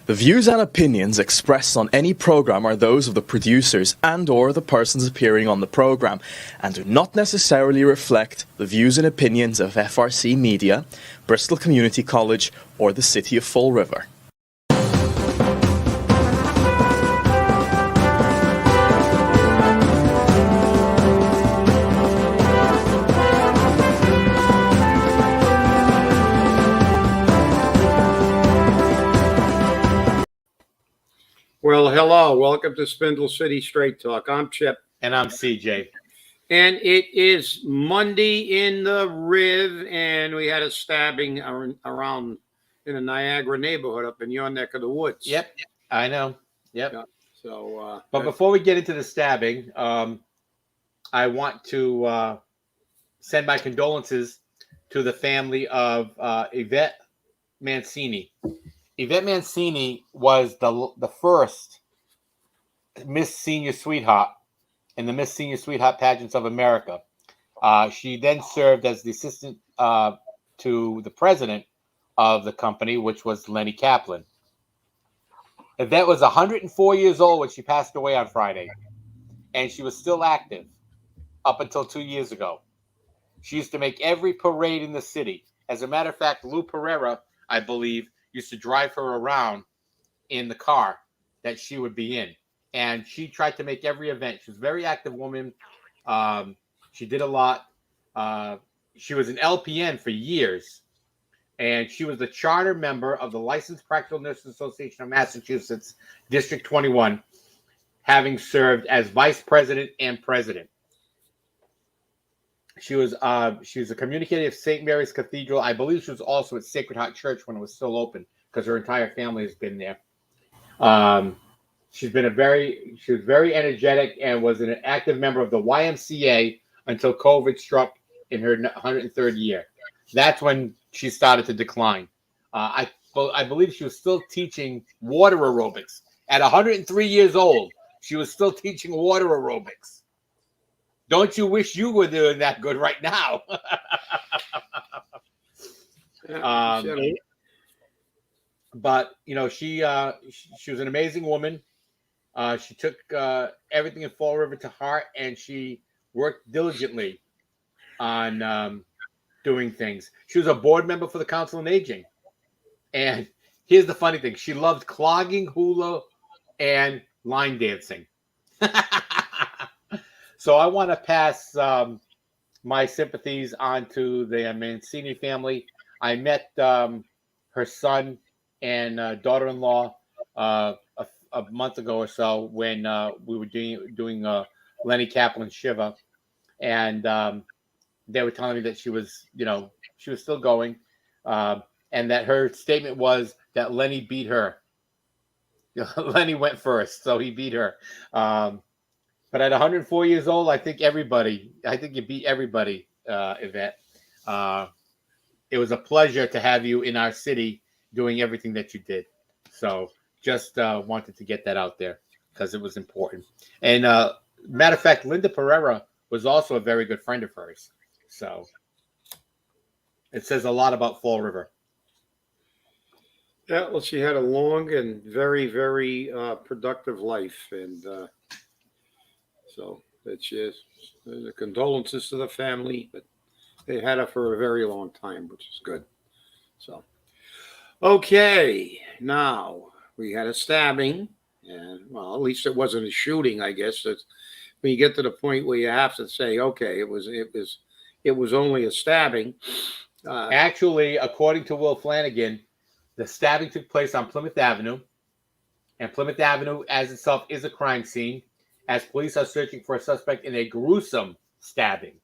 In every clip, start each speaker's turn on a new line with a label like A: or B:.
A: The views and opinions expressed on any program are those of the producers and/or the persons appearing on the program and do not necessarily reflect the views and opinions of FRC Media, Bristol Community College, or the City of Fall River.
B: Well, hello. Welcome to Spindle City Straight Talk. I'm Chip.
C: And I'm CJ.
B: And it is Monday in the Riv, and we had a stabbing around in the Niagara neighborhood up in your neck of the woods.
C: Yep, I know. Yep.
B: Yeah. So,
C: but before we get into the stabbing, I want to send my condolences to the family of Yvette Mancini. Yvette Mancini was the first Miss Senior Sweetheart in the Miss Senior Sweetheart pageants of America. She then served as the assistant to the president of the company, which was Lenny Kaplan. Yvette was 104 years old when she passed away on Friday, and she was still active up until 2 years ago. She used to make every parade in the city. As a matter of fact, Lou Pereira, I believe, used to drive her around in the car that she would be in. And she tried to make every event. She was a very active woman. She did a lot. She was an LPN for years. And she was the charter member of the Licensed Practical Nurses Association of Massachusetts, District 21, having served as vice president and president. She was a communicator of St. Mary's Cathedral. I believe she was also at Sacred Heart Church when it was still open, because her entire family has been there. She was very energetic and was an active member of the YMCA until COVID struck in her 103rd year. That's when she started to decline. I believe she was still teaching water aerobics. At 103 years old, she was still teaching water aerobics. Don't you wish you were doing that good right now? But you know, she was an amazing woman. She took everything in Fall River to heart, and she worked diligently on doing things. She was a board member for the Council on Aging. And here's the funny thing: she loved clogging, hula, and line dancing. So I want to pass my sympathies on to the Mancini family. I met her son and daughter-in-law a month ago or so when we were doing Lenny Kaplan Shiva, and they were telling me that she was still going, and that her statement was that Lenny beat her. Lenny went first, so he beat her. But at 104 years old, I think you beat everybody, Yvette. It was a pleasure to have you in our city doing everything that you did. So just wanted to get that out there because it was important. And matter of fact, Linda Pereira was also a very good friend of hers. So it says a lot about Fall River.
B: Yeah, well, she had a long and very, very productive life. And so that's the condolences to the family, but they had her for a very long time, which is good. So, okay, now we had a stabbing, and well, at least it wasn't a shooting, I guess. That's when you get to the point where you have to say, okay, it was only a stabbing.
C: Actually, according to Will Flanagan, the stabbing took place on Plymouth Avenue, and Plymouth Avenue as itself is a crime scene, as police are searching for a suspect in a gruesome stabbing.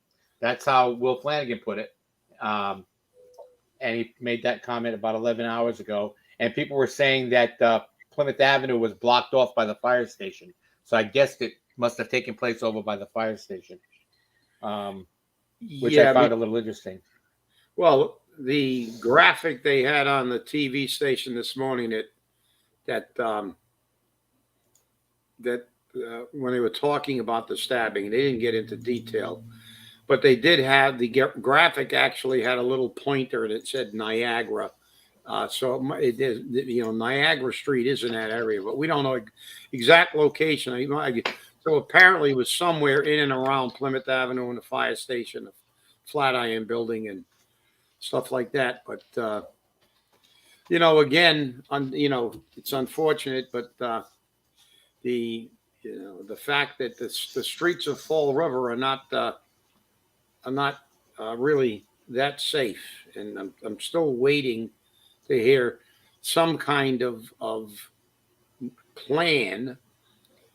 C: That's how Will Flanagan put it. And he made that comment about 11 hours ago. And people were saying that Plymouth Avenue was blocked off by the fire station. So I guess it must have taken place over by the fire station, which I found a little interesting.
B: Well, the graphic they had on the TV station this morning that when they were talking about the stabbing, they didn't get into detail, but they did have the graphic actually had a little pointer and it said Niagara So it is, Niagara Street is in that area, but we don't know exact location. So apparently it was somewhere in and around Plymouth Avenue and the fire station, the Flatiron building and stuff like that. But, again, it's unfortunate, but the fact that the streets of Fall River are not really that safe. And I'm still waiting to hear some kind of plan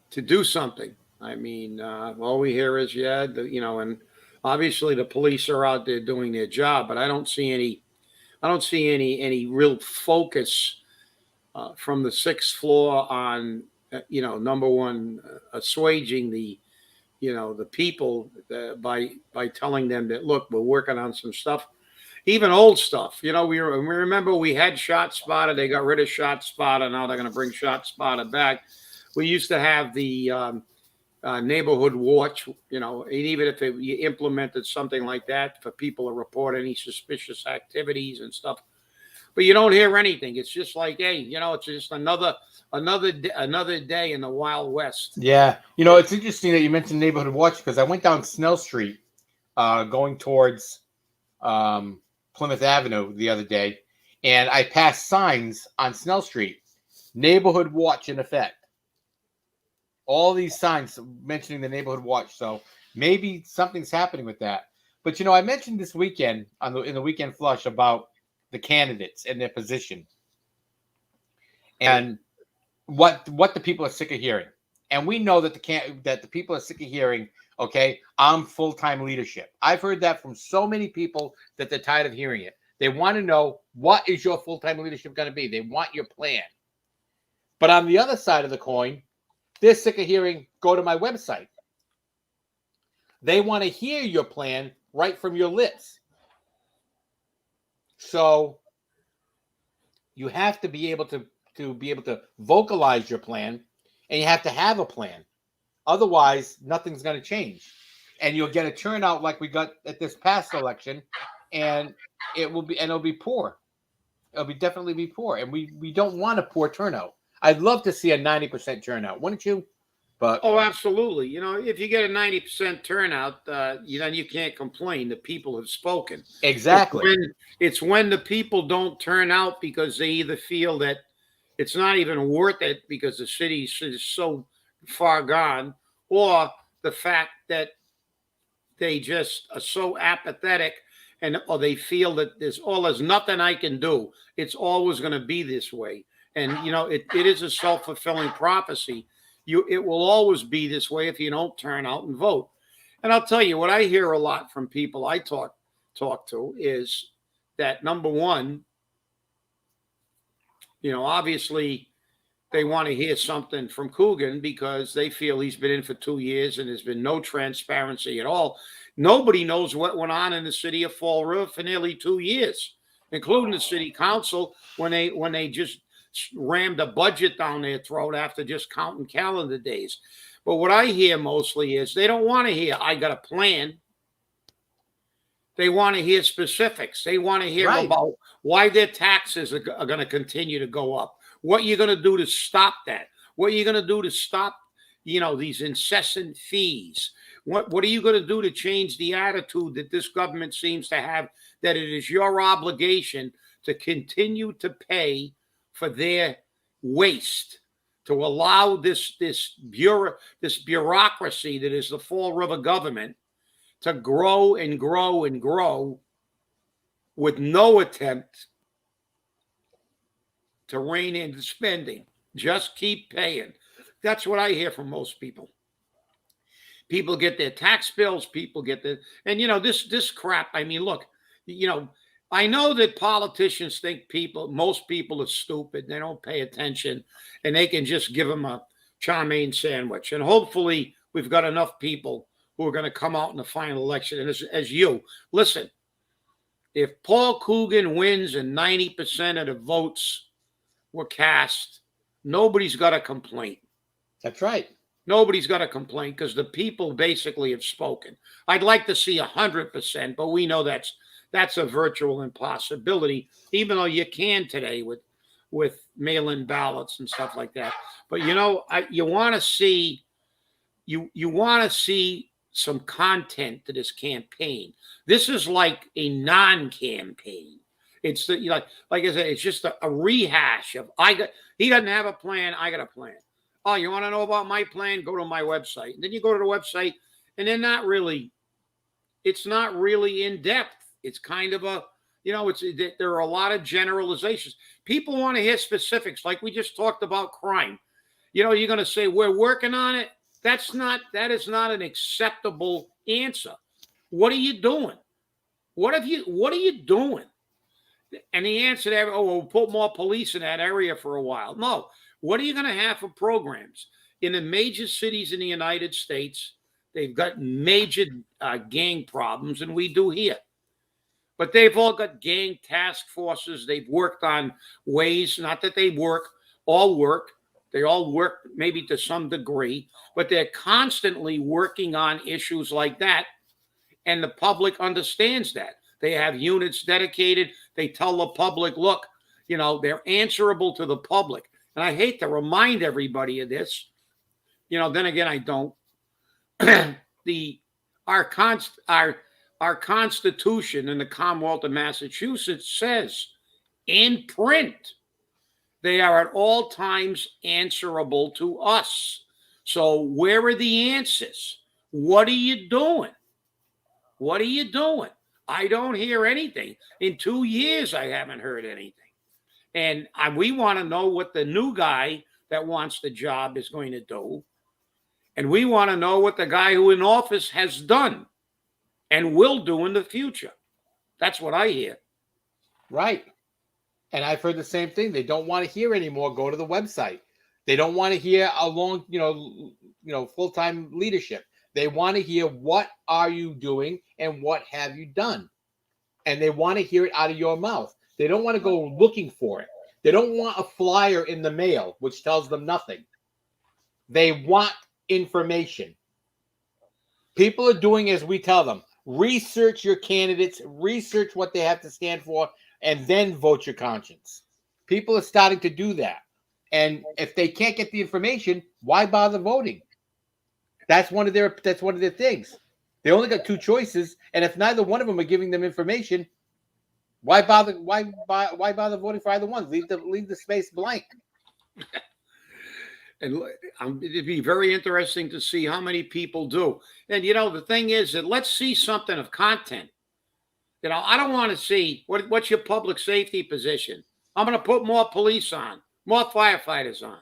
B: to do something. I mean, all we hear is, and obviously the police are out there doing their job, but I don't see any real focus from the sixth floor on, number one, assuaging the people by telling them that, look, we're working on some stuff. Even old stuff, we remember we had Shot Spotter. They got rid of Shot Spotter. Now they're going to bring Shot Spotter back. We used to have the neighborhood watch, and even if you implemented something like that for people to report any suspicious activities and stuff, but you don't hear anything. It's just like, hey, it's just another day in the Wild West.
C: Yeah, it's interesting that you mentioned neighborhood watch because I went down Snell Street, going towards Plymouth Avenue the other day, and I passed signs on Snell Street, neighborhood watch in effect. All these signs mentioning the neighborhood watch. So maybe something's happening with that. But, I mentioned this weekend in the weekend flush about the candidates and their position and what the people are sick of hearing. And we know that the people are sick of hearing, okay, I'm full-time leadership. I've heard that from so many people that they're tired of hearing it. They want to know, what is your full-time leadership going to be? They want your plan. But on the other side of the coin, they're sick of hearing, go to my website. They want to hear your plan right from your lips. So you have to be able to vocalize your plan, and you have to have a plan. Otherwise, nothing's going to change. And you'll get a turnout like we got at this past election, and it'll be poor. It'll definitely be poor. And we don't want a poor turnout. I'd love to see a 90% turnout, wouldn't you? But
B: absolutely. If you get a 90% turnout, then you can't complain. The people have spoken.
C: Exactly.
B: It's when the people don't turn out because they either feel that it's not even worth it because the city is so far gone, or the fact that they just are so apathetic, or they feel that there's nothing I can do. It's always going to be this way. And, it is a self-fulfilling prophecy. It will always be this way if you don't turn out and vote. And I'll tell you what I hear a lot from people I talk to is that, number one, obviously they want to hear something from Coogan because they feel he's been in for 2 years and there's been no transparency at all. Nobody knows what went on in the city of Fall River for nearly 2 years, including the city council when they just rammed a budget down their throat after just counting calendar days. But what I hear mostly is they don't want to hear, I got a plan. They want to hear specifics. They want to hear about why their taxes are going to continue to go up. What you're going to do to stop that. What you're going to do to stop, these incessant fees. What are you going to do to change the attitude that this government seems to have, that it is your obligation to continue to pay for their waste, to allow this bureaucracy that is the Fall River government to grow and grow and grow with no attempt to rein in spending. Just keep paying. That's what I hear from most people. People get their tax bills. People get this crap. I mean, look, I know that politicians think most people are stupid. They don't pay attention, and they can just give them a chow mein sandwich. And hopefully we've got enough people who are going to come out in the final election. And as you listen, if Paul Coogan wins and 90% of the votes were cast, nobody's got a complaint.
C: That's right.
B: Nobody's got a complaint because the people basically have spoken. I'd like to see 100%, but we know that's that's a virtual impossibility, even though you can today with mail-in ballots and stuff like that. But you want to see you want to see some content to this campaign. This is like a non-campaign. It's like I said, it's just a rehash of he doesn't have a plan, I got a plan. Oh, you want to know about my plan? Go to my website. And then you go to the website, and they're not really, it's not really in depth. It's kind of there are a lot of generalizations. People want to hear specifics, like we just talked about crime. You're going to say, we're working on it. That is not an acceptable answer. What are you doing? What are you doing? And the answer to we'll put more police in that area for a while. No. What are you going to have for programs? In the major cities in the United States, they've got major gang problems, and we do here. But they've all got gang task forces. They've worked on ways, not that they all work. They all work maybe to some degree, but they're constantly working on issues like that. And the public understands that. They have units dedicated. They tell the public, look, they're answerable to the public. And I hate to remind everybody of this. Then again, I don't. Our Constitution in the Commonwealth of Massachusetts says in print, they are at all times answerable to us. So where are the answers? What are you doing? What are you doing? I don't hear anything. In 2 years, I haven't heard anything. And we want to know what the new guy that wants the job is going to do. And we want to know what the guy who in office has done and will do in the future. That's what I hear.
C: Right. And I've heard the same thing. They don't want to hear anymore. Go to the website. They don't want to hear a long, full-time leadership. They want to hear, what are you doing and what have you done? And they want to hear it out of your mouth. They don't want to go looking for it. They don't want a flyer in the mail, which tells them nothing. They want information. People are doing as we tell them. Research your candidates, research what they have to stand for, and then vote your conscience. People are starting to do that. And if they can't get the information, why bother voting? That's one of their things. They only got two choices, and if neither one of them are giving them information, why bother voting for either one? Leave the space blank.
B: And it'd be very interesting to see how many people do. And the thing is that let's see something of content. I don't want to see what's your public safety position. I'm going to put more police on, more firefighters on.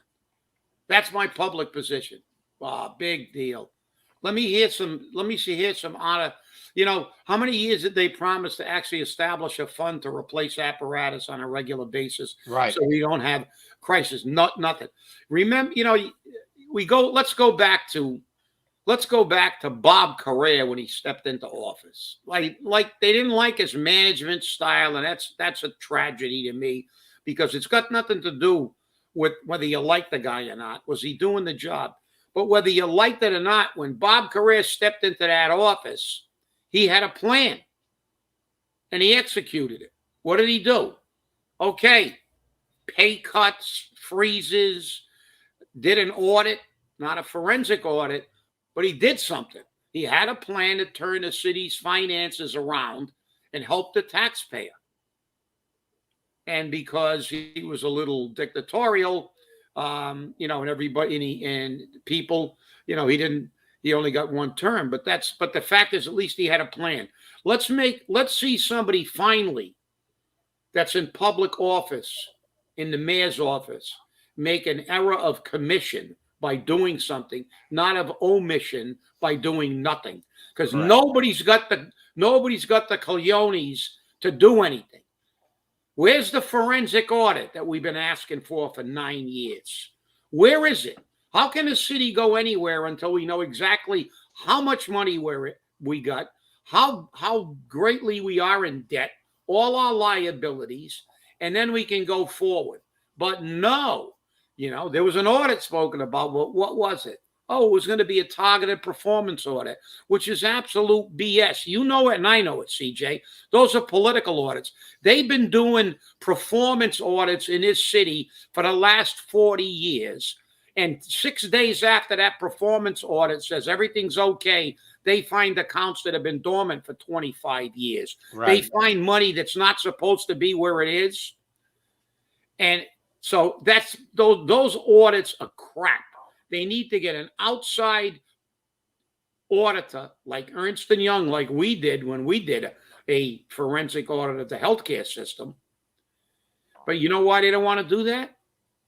B: That's my public position. Wow, big deal. Let me hear some honor. How many years did they promise to actually establish a fund to replace apparatus on a regular basis?
C: Right.
B: So we don't have crisis. Nothing. Remember, let's go back to Bob Correa when he stepped into office. Like they didn't like his management style, and that's a tragedy to me, because it's got nothing to do with whether you like the guy or not. Was he doing the job? But whether you liked it or not, when Bob Correa stepped into that office, he had a plan, and he executed it. What did he do? Okay, pay cuts, freezes, did an audit, not a forensic audit, but he did something. He had a plan to turn the city's finances around and help the taxpayer. And because he was a little dictatorial, and everybody and people, he only got one term, but the fact is, at least he had a plan. Let's see somebody finally that's in public office, in the mayor's office, make an error of commission by doing something, not of omission by doing nothing. Because
C: right.
B: nobody's got the cojones to do anything. Where's the forensic audit that we've been asking for 9 years? Where is it? How can a city go anywhere until we know exactly how much money we got, how greatly we are in debt, all our liabilities, and then we can go forward? But no, there was an audit spoken about. What was it? Oh, it was going to be a targeted performance audit, which is absolute BS. You know it, and I know it, CJ. Those are political audits. They've been doing performance audits in this city for the last 40 years. And 6 days after that performance audit says everything's okay, they find accounts that have been dormant for 25 years.
C: Right.
B: They find money that's not supposed to be where it is. And so that's those audits are crap. They need to get an outside auditor like Ernst & Young, like we did when we did a forensic audit of the healthcare system. But you know why they don't want to do that?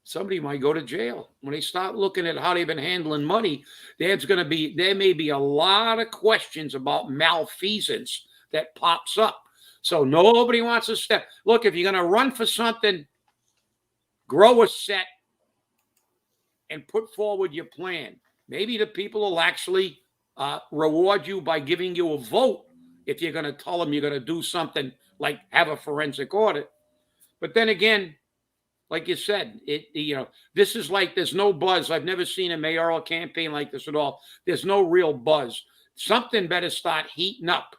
B: Somebody might go to jail. When they start looking at how they've been handling money, there may be a lot of questions about malfeasance that pops up. So nobody wants to step. Look, if you're going to run for something, grow a set and put forward your plan. Maybe the people will actually reward you by giving you a vote if you're going to tell them you're going to do something like have a forensic audit. But then again, like you said, this is like there's no buzz. I've never seen a mayoral campaign like this at all. There's no real buzz. Something better start heating up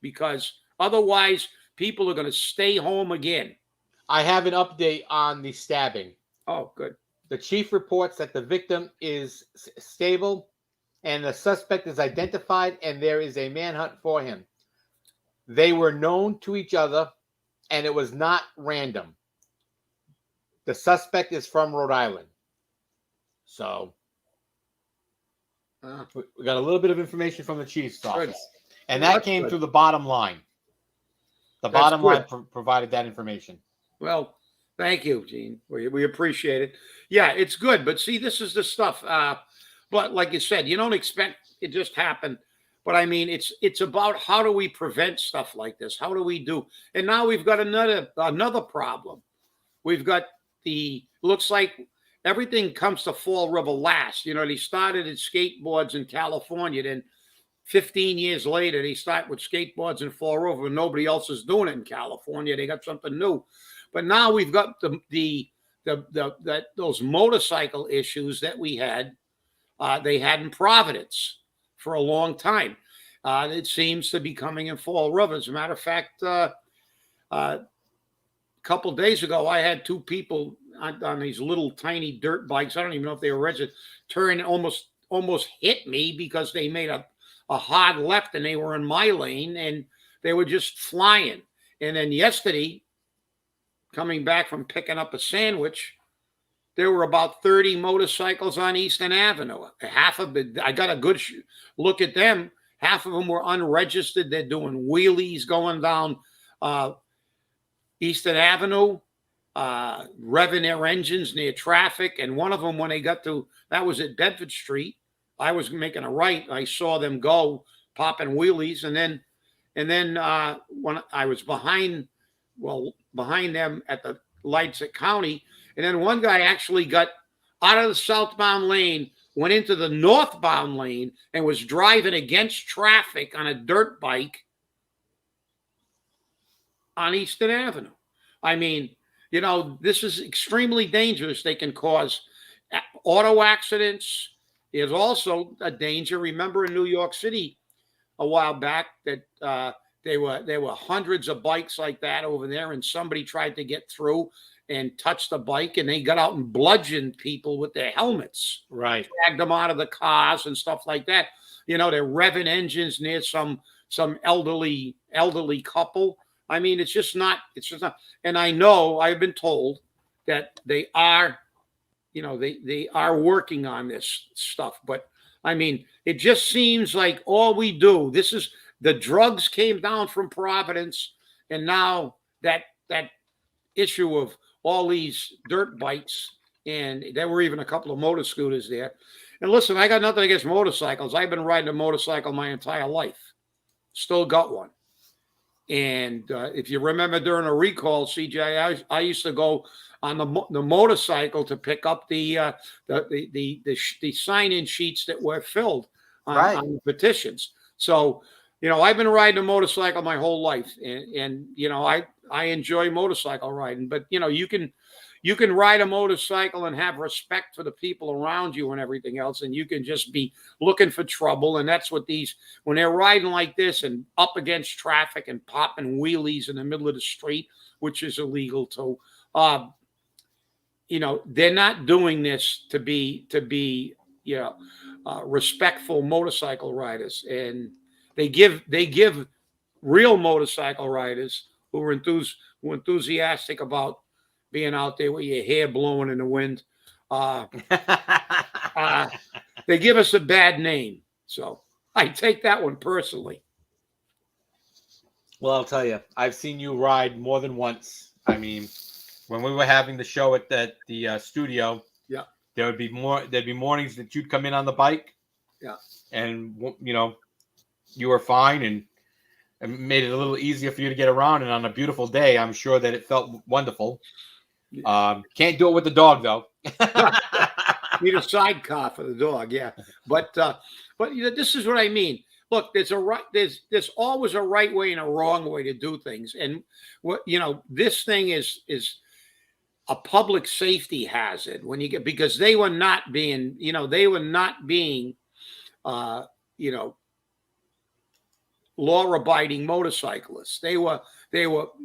B: because otherwise people are going to stay home again.
C: I have an update on the stabbing.
B: Oh, good.
C: The chief reports that the victim is stable and the suspect is identified and there is a manhunt for him. They were known to each other and it was not random. The suspect is from Rhode Island. So we got a little bit of information from the chief's office. And that came through the bottom line. The bottom line provided that information.
B: Well, thank you, Gene. We appreciate it. Yeah, it's good. But see, this is the stuff. But like you said, you don't expect it just happen. But I mean, it's about how do we prevent stuff like this? How do we do? And now we've got another problem. We've got looks like everything comes to Fall River last. You know, they started at skateboards in California. Then 15 years later, they start with skateboards in Fall River and nobody else is doing it in California. They got something new. But now we've got those motorcycle issues that we had. They had in Providence for a long time. It seems to be coming in Fall River. As a matter of fact, a couple days ago, I had two people on these little tiny dirt bikes. I don't even know if they were registered. Turn almost hit me because they made a hard left and they were in my lane and they were just flying. And then yesterday, coming back from picking up a sandwich, there were about 30 motorcycles on Eastern Avenue. Half of it, I got a good look at them. Half of them were unregistered. They're doing wheelies going down Eastern Avenue, revving their engines near traffic. And one of them, when they got to, that was at Bedford Street, I was making a right. I saw them go popping wheelies. And then when I was behind them at the lights at County. And then one guy actually got out of the southbound lane, went into the northbound lane, and was driving against traffic on a dirt bike on Eastern Avenue. I mean, you know, this is extremely dangerous. They can cause auto accidents. There's also a danger. Remember in New York City a while back that there were hundreds of bikes like that over there, and somebody tried to get through and touch the bike, and they got out and bludgeoned people with their helmets.
C: Right.
B: Dragged them out of the cars and stuff like that. You know, they're revving engines near some elderly couple. I mean, it's just not. And I know I've been told that they are, you know, they are working on this stuff. But I mean, it just seems like all we do. This is the drugs came down from Providence, and now that issue of all these dirt bikes, and there were even a couple of motor scooters there. And listen, I got nothing against motorcycles. I've been riding a motorcycle my entire life. Still got one. And if you remember during a recall, CJ, I used to go on the motorcycle to pick up the sign-in sheets that were filled on the petitions. So, you know, I've been riding a motorcycle my whole life, and you know, I enjoy motorcycle riding. But you know, you can you can ride a motorcycle and have respect for the people around you and everything else, and you can just be looking for trouble. And that's what these, when they're riding like this and up against traffic and popping wheelies in the middle of the street, which is illegal too. They're not doing this to be respectful motorcycle riders, and they give real motorcycle riders who are enthusiastic about being out there with your hair blowing in the wind. They give us a bad name, so I take that one personally.
C: Well, I'll tell you, I've seen you ride more than once. I mean, when we were having the show at the studio,
B: yeah,
C: there'd be mornings that you'd come in on the bike,
B: yeah,
C: and you were fine, and it made it a little easier for you to get around. And on a beautiful day, I'm sure that it felt wonderful. Can't do it with the dog though.
B: Need a sidecar for the dog, yeah. But this is what I mean. Look, there's always a right way and a wrong way to do things, and this thing is a public safety hazard because they were not being law-abiding motorcyclists. They were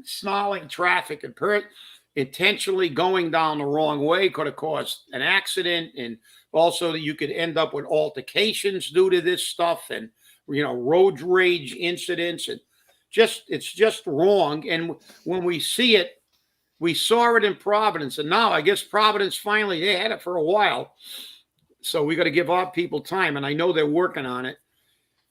B: snarling traffic and intentionally going down the wrong way could have caused an accident, and also you could end up with altercations due to this stuff, and road rage incidents, and it's just wrong. And when we see it, we saw it in Providence, and now I guess Providence finally, they had it for a while, so we got to give our people time, and I know they're working on it.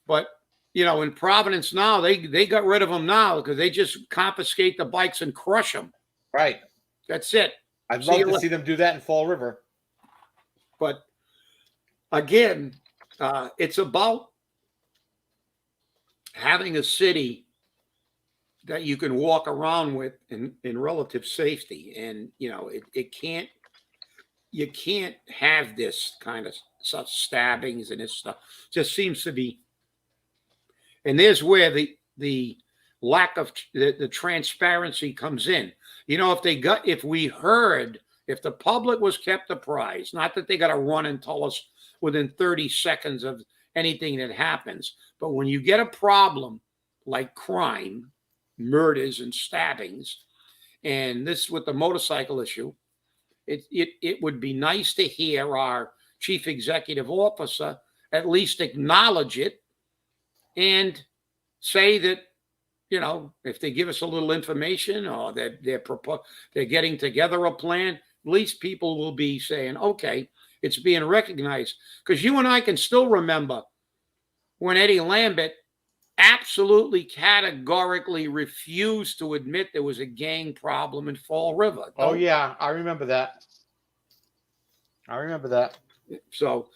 B: But in Providence now, they got rid of them now because they just confiscate the bikes and crush them.
C: Right.
B: That's it.
C: I'd love to see them do that in Fall River.
B: But again, it's about having a city that you can walk around with in relative safety. And, you can't have this kind of such stabbings and this stuff. Just seems to be. And there's where the lack of the transparency comes in. If the public was kept apprised, not that they got to run and tell us within 30 seconds of anything that happens, but when you get a problem like crime, murders and stabbings, and this with the motorcycle issue, it would be nice to hear our chief executive officer at least acknowledge it and say that, if they give us a little information or that they're getting together a plan, at least people will be saying, okay, it's being recognized. Because you and I can still remember when Eddie Lambert absolutely categorically refused to admit there was a gang problem in Fall River.
C: Oh, yeah, I remember that.
B: So,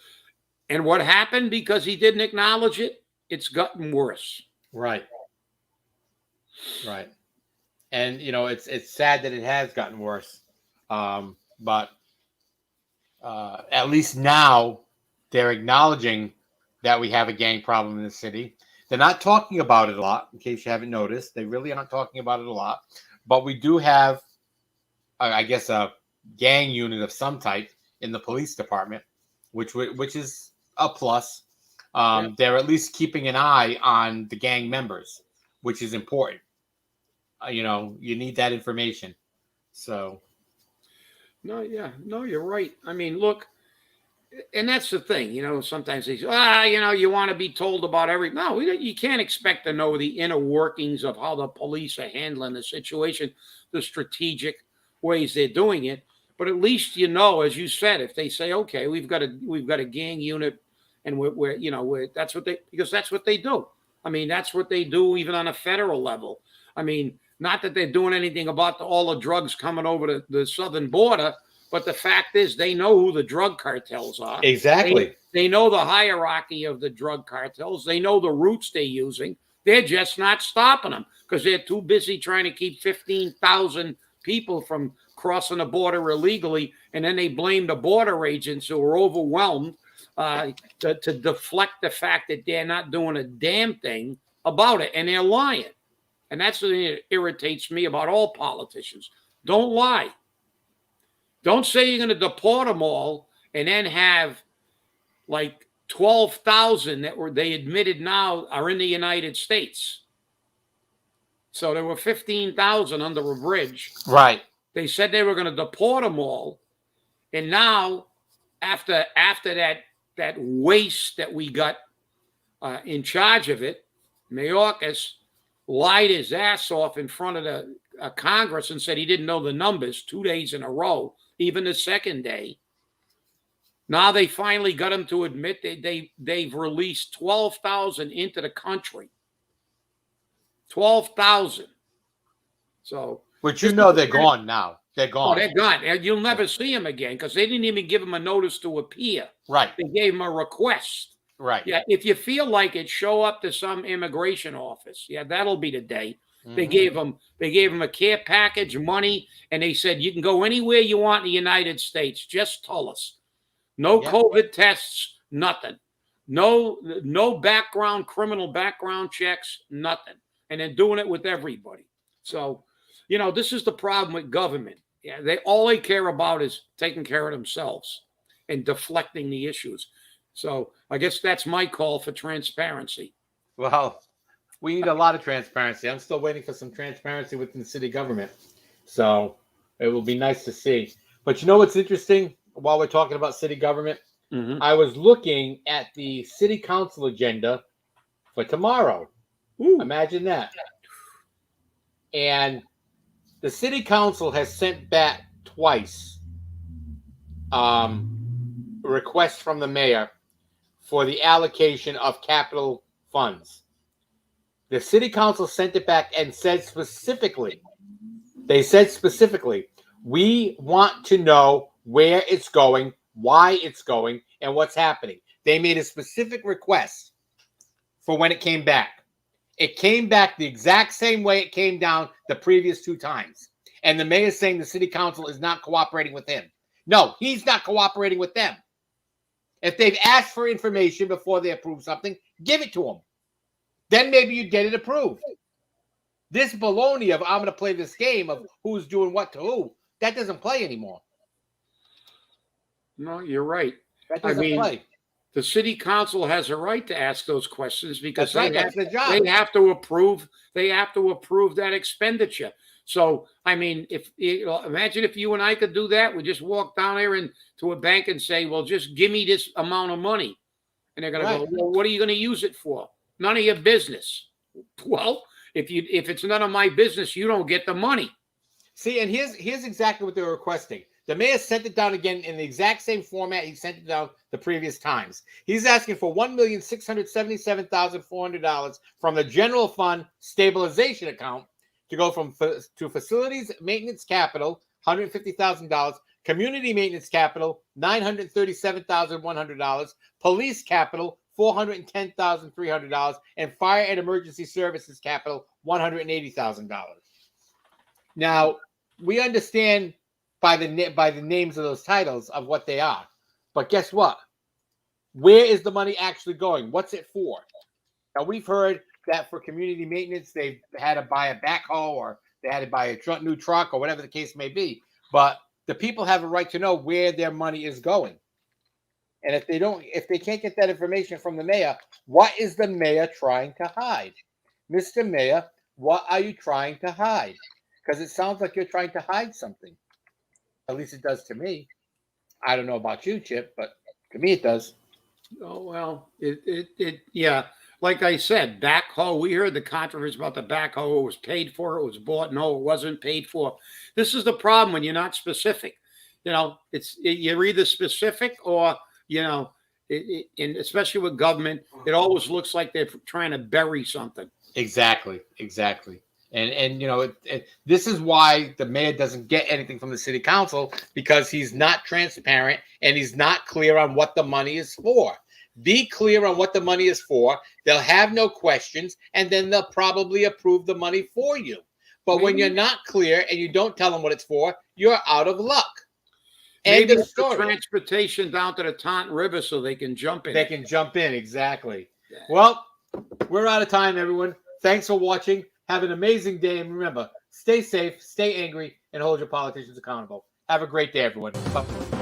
B: and what happened because he didn't acknowledge it? It's gotten worse.
C: Right. And, it's sad that it has gotten worse. But at least now they're acknowledging that we have a gang problem in the city. They're not talking about it a lot, in case you haven't noticed. They really aren't talking about it a lot. But we do have, I guess, a gang unit of some type in the police department, which is a plus. They're at least keeping an eye on the gang members, which is important. You need that information. So.
B: No, you're right. I mean, look, and that's the thing, sometimes they say, you want to be told about everything. No, you can't expect to know the inner workings of how the police are handling the situation, the strategic ways they're doing it. But at least, as you said, if they say, okay, we've got a gang unit, and that's what they do. I mean, that's what they do even on a federal level. I mean, not that they're doing anything about all the drugs coming over the southern border, but the fact is they know who the drug cartels are.
C: Exactly.
B: They know the hierarchy of the drug cartels. They know the routes they're using. They're just not stopping them because they're too busy trying to keep 15,000 people from crossing the border illegally, and then they blame the border agents who are overwhelmed to deflect the fact that they're not doing a damn thing about it, and they're lying. And that's what irritates me about all politicians. Don't lie. Don't say you're going to deport them all and then have like 12,000 they admitted now are in the United States. So there were 15,000 under a bridge.
C: Right.
B: They said they were going to deport them all. And now, after that waste that we got in charge of it, Mayorkas lied his ass off in front of the Congress and said he didn't know the numbers 2 days in a row, even the second day. Now they finally got him to admit they've released 12,000 into the country. 12,000. So,
C: but you know they're gone now. They're gone.
B: Oh, they're gone. You'll never see them again because they didn't even give him a notice to appear.
C: Right.
B: They gave him a request.
C: Right.
B: Yeah. If you feel like it, show up to some immigration office. Yeah, that'll be the day.
C: Mm-hmm.
B: They gave him a care package, money, and they said you can go anywhere you want in the United States. Just tell us. No COVID tests, nothing. No criminal background checks, nothing. And they're doing it with everybody. So, this is the problem with government. Yeah, all they care about is taking care of themselves and deflecting the issues. So I guess that's my call for transparency.
C: Well, we need a lot of transparency. I'm still waiting for some transparency within the city government. So it will be nice to see. But you know what's interesting while we're talking about city government?
B: Mm-hmm.
C: I was looking at the city council agenda for tomorrow.
B: Ooh.
C: Imagine that. And the city council has sent back twice requests from the mayor for the allocation of capital funds. The city council sent it back and said specifically, we want to know where it's going, why it's going, and what's happening. They made a specific request for when it came back. It came back the exact same way it came down the previous 2 times. And the mayor is saying the city council is not cooperating with him. No, he's not cooperating with them. If they've asked for information before they approve something, give it to them. Then maybe you'd get it approved. This baloney of I'm going to play this game of who's doing what to who, that doesn't play anymore.
B: No, you're right.
C: That doesn't play.
B: The city council has a right to ask those questions because
C: that's the job.
B: They have to approve that expenditure. So, I mean, imagine if you and I could do that. We just walk down there to a bank and say, well, just give me this amount of money. And they're going to go, well, what are you going to use it for? None of your business. Well, if it's none of my business, you don't get the money.
C: See, and here's exactly what they were requesting. The mayor sent it down again in the exact same format he sent it down the previous times. He's asking for $1,677,400 from the general fund stabilization account to go to facilities maintenance capital, $150,000, community maintenance capital, $937,100, police capital, $410,300, and fire and emergency services capital, $180,000. Now, we understand by the names of those titles of what they are. But guess what? Where is the money actually going? What's it for? Now, we've heard that for community maintenance, they've had to buy a backhoe or they had to buy a new truck or whatever the case may be. But the people have a right to know where their money is going. And if they can't get that information from the mayor, what is the mayor trying to hide? Mr. Mayor, what are you trying to hide? Because it sounds like you're trying to hide something. At least it does to me. I don't know about you, Chip, but to me it does.
B: Oh, well, yeah. Like I said, backhoe, we heard the controversy about the backhoe. It was paid for, it was bought. No, it wasn't paid for. This is the problem when you're not specific. You're either specific or, and especially with government, it always looks like they're trying to bury something.
C: Exactly. And this is why the mayor doesn't get anything from the city council, because he's not transparent and he's not clear on what the money is for. Be clear on what the money is for. They'll have no questions, and then they'll probably approve the money for you. But when you're not clear and you don't tell them what it's for, you're out of luck.
B: Maybe it's the transportation down to the Taunton River so they can jump in.
C: They can jump in, exactly. Yeah. Well, we're out of time, everyone. Thanks for watching. Have an amazing day. And remember, stay safe, stay angry, and hold your politicians accountable. Have a great day, everyone. Bye.